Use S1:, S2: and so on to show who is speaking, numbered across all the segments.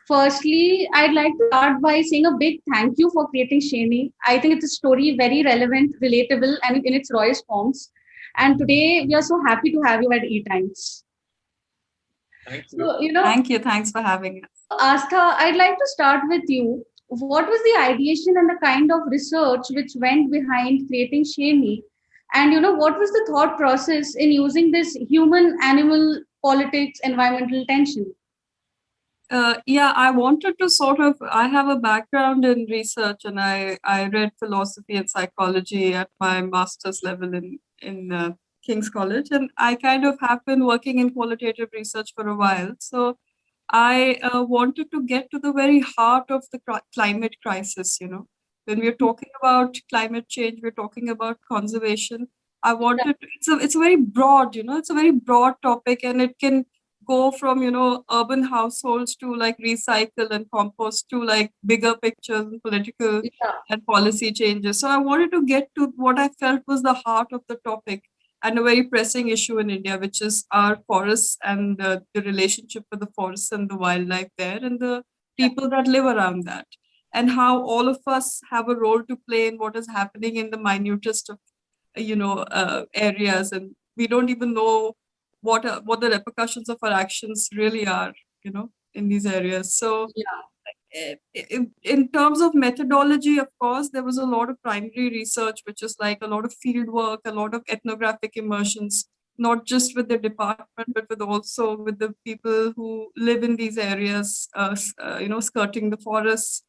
S1: Firstly, I'd like to start by saying a big thank you for creating Sherni. I think it's a story very relevant, relatable, and in its rawest forms. And today, we are so happy to have you at ETimes.
S2: Thank you.
S1: So,
S3: Thank you. Thanks for having us.
S1: Aastha, I'd like to start with you. What was the ideation and the kind of research which went behind creating Sherni? And, what was the thought process in using this human-animal politics environmental tension?
S3: Yeah, I wanted to I have a background in research and I read philosophy and psychology at my master's level in King's College. And I kind of have been working in qualitative research for a while. So I wanted to get to the very heart of the climate crisis, When we're talking about climate change, we're talking about conservation. It's a very broad, it's a very broad topic, and it can go from urban households to like recycle and compost to like bigger pictures and political and policy changes. So I wanted to get to what I felt was the heart of the topic and a very pressing issue in India, which is our forests and the relationship with the forests and the wildlife there and the people that live around that, and how all of us have a role to play in what is happening in the minutest of areas, and we don't even know what the repercussions of our actions really are, in these areas. So in terms of methodology, of course, there was a lot of primary research, which is like a lot of field work, a lot of ethnographic immersions, not just with the department, but with also with the people who live in these areas, skirting the forests,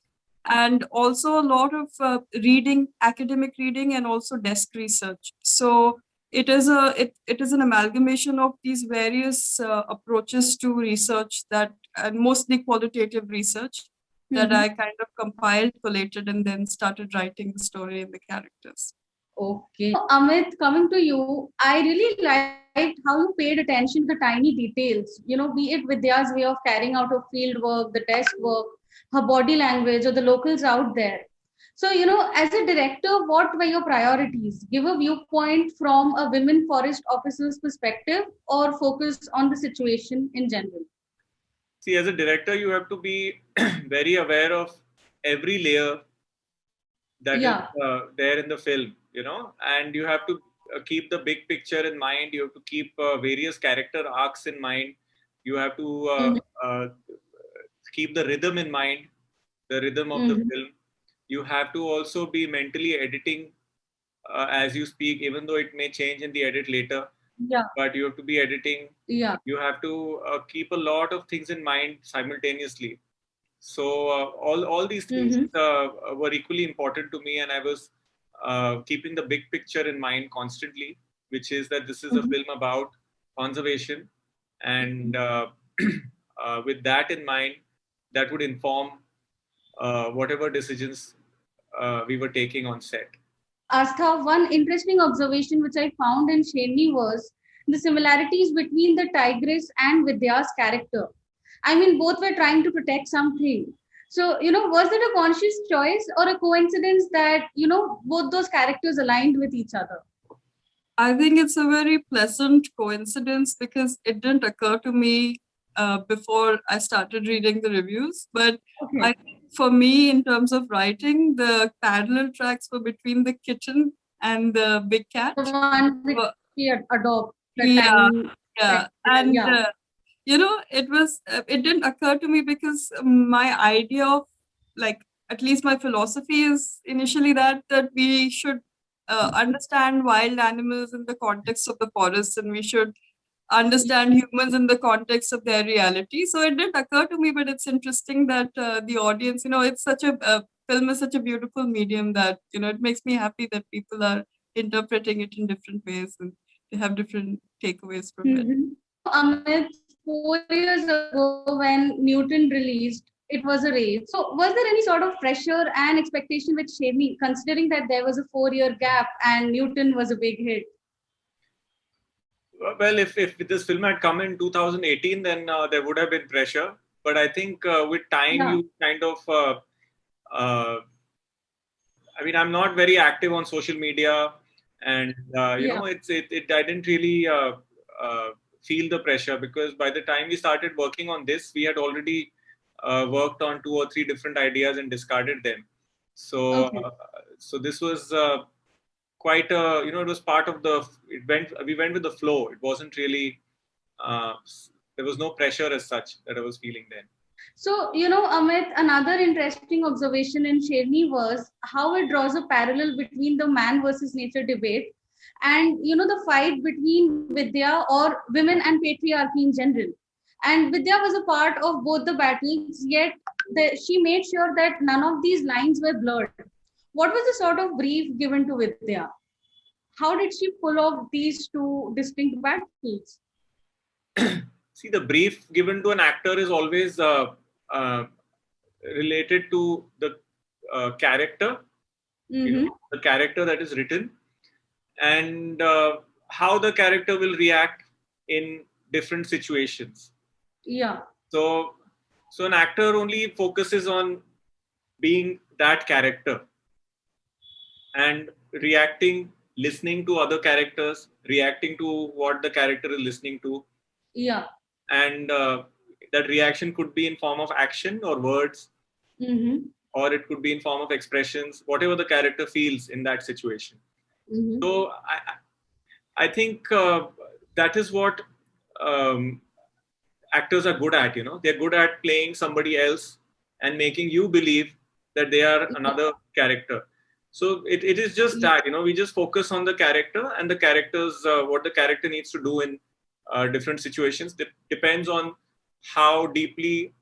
S3: and also a lot of reading, academic reading, and also desk research. So it is an amalgamation of these various approaches to research and mostly qualitative research that I kind of compiled, collated, and then started writing the story and the characters.
S1: Okay. Amit, coming to you, I really liked how you paid attention to the tiny details, be it Vidya's way of carrying out her field work, the desk work, her body language, or the locals out there. So, as a director, what were your priorities? Give a viewpoint from a women forest officer's perspective or focus on the situation in general?
S2: See, as a director, you have to be very aware of every layer that is there in the film, and you have to keep the big picture in mind. You have to keep various character arcs in mind. You have to keep the rhythm in mind, the rhythm of the film. You have to also be mentally editing as you speak, even though it may change in the edit later. But you have to be editing. You have to keep a lot of things in mind simultaneously. So all these things were equally important to me, and I was keeping the big picture in mind constantly, which is that this is a film about conservation, and with that in mind, that would inform whatever decisions we were taking on set.
S1: Astha, one interesting observation which I found in Sherni was the similarities between the tigress and Vidya's character. I mean, both were trying to protect something. So, was it a conscious choice or a coincidence that, both those characters aligned with each other?
S3: I think it's a very pleasant coincidence because it didn't occur to me before I started reading the reviews. But for me, in terms of writing, the parallel tracks were between the kitten and the big cat.
S1: The one that we adopt.
S3: And it didn't occur to me because my idea of, like, at least my philosophy is initially that we should understand wild animals in the context of the forest, and we should understand humans in the context of their reality. So it didn't occur to me, but it's interesting that the audience, it's such a film is such a beautiful medium that, it makes me happy that people are interpreting it in different ways and they have different takeaways from it.
S1: Amit, 4 years ago when Newton released, it was a race. So was there any sort of pressure and expectation with Sherni, considering that there was a 4-year gap and Newton was a big hit?
S2: Well, if this film had come in 2018, then there would have been pressure. But I think with time, you kind of, I mean, I'm not very active on social media, and I didn't really feel the pressure, because by the time we started working on this, we had already worked on 2 or 3 different ideas and discarded them. So, so this was quite a, it was part of we went with the flow. It wasn't really, there was no pressure as such that I was feeling then.
S1: So, Amit, another interesting observation in Sherni was how it draws a parallel between the man versus nature debate and, the fight between Vidya or women and patriarchy in general. And Vidya was a part of both the battles, yet she made sure that none of these lines were blurred. What was the sort of brief given to Vidya? How did she pull off these two distinct battles?
S2: See, the brief given to an actor is always related to the character, the character that is written, and how the character will react in different situations.
S1: Yeah.
S2: So an actor only focuses on being that character and reacting, listening to other characters, reacting to what the character is listening to.
S1: Yeah.
S2: And that reaction could be in form of action or words, or it could be in form of expressions, whatever the character feels in that situation. So I think that is what actors are good at. They're good at playing somebody else and making you believe that they are another character. So it is just that, we just focus on the character, and the characters, what the character needs to do in different situations depends on how deeply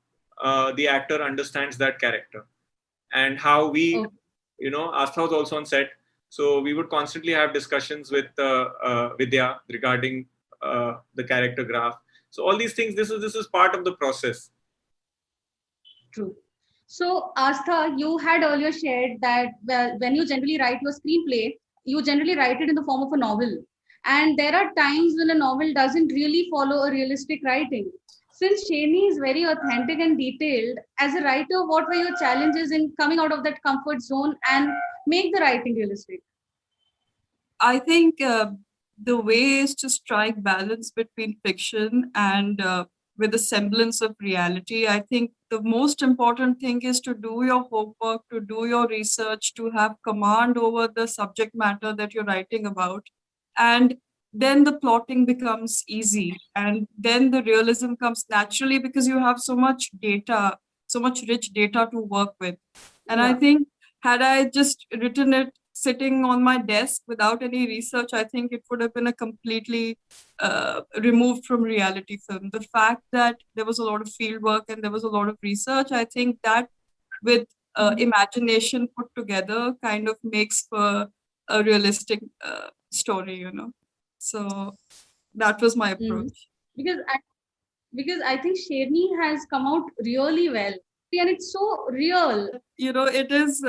S2: the actor understands that character, and how we, Aastha was also on set, so we would constantly have discussions with Vidya regarding the character graph. So all these things, this is part of the process.
S1: True. So, Aastha, you had earlier shared that when you generally write your screenplay, you generally write it in the form of a novel. And there are times when a novel doesn't really follow a realistic writing. Since Sherni is very authentic and detailed, as a writer, what were your challenges in coming out of that comfort zone and make the writing realistic?
S3: I think the way is to strike balance between fiction and with a semblance of reality. I think the most important thing is to do your homework, to do your research, to have command over the subject matter that you're writing about. And then the plotting becomes easy. And then the realism comes naturally because you have so much data, so much rich data to work with. And I think had I just written it sitting on my desk without any research, I think it would have been a completely removed from reality film. The fact that there was a lot of field work and there was a lot of research, I think that with imagination put together kind of makes for a realistic story, So that was my approach.
S1: Because I think Sherni has come out really well, and it's so real.
S3: It is.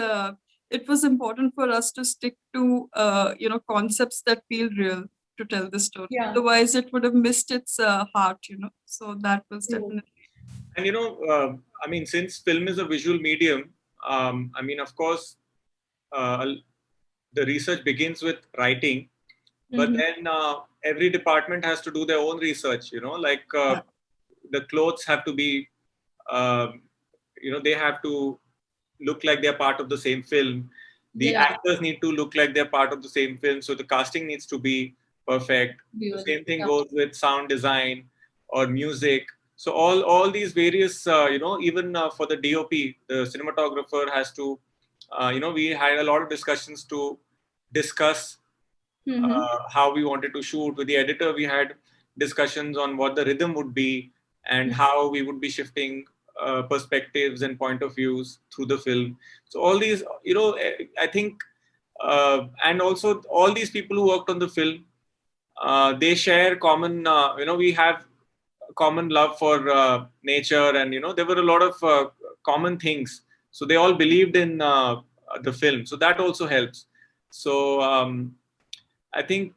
S3: It was important for us to stick to concepts that feel real to tell the story. Otherwise, it would have missed its heart. So that was definitely.
S2: And I mean, since film is a visual medium, I mean, of course, the research begins with writing, but then every department has to do their own research. Like the clothes have to be, they have to look like they're part of the same film. The actors need to look like they're part of the same film. So the casting needs to be perfect. The same thing goes with sound design or music. So all these various, even for the DOP, the cinematographer has to, we had a lot of discussions to discuss how we wanted to shoot. With the editor, we had discussions on what the rhythm would be and how we would be shifting perspectives and point of views through the film. So all these, I think, and also all these people who worked on the film, they share common, we have common love for nature, and there were a lot of common things. So they all believed in the film. So that also helps. So I think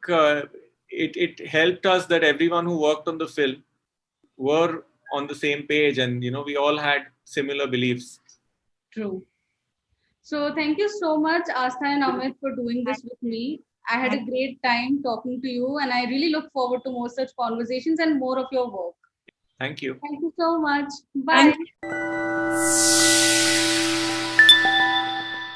S2: it helped us that everyone who worked on the film were on the same page, and we all had similar beliefs.
S1: True. So thank you so much, Aastha and Amit, for doing this with me. I had a great time talking to you, and I really look forward to more such conversations and more of your work.
S2: Thank you.
S1: Thank you so much. Bye.
S3: Thank you.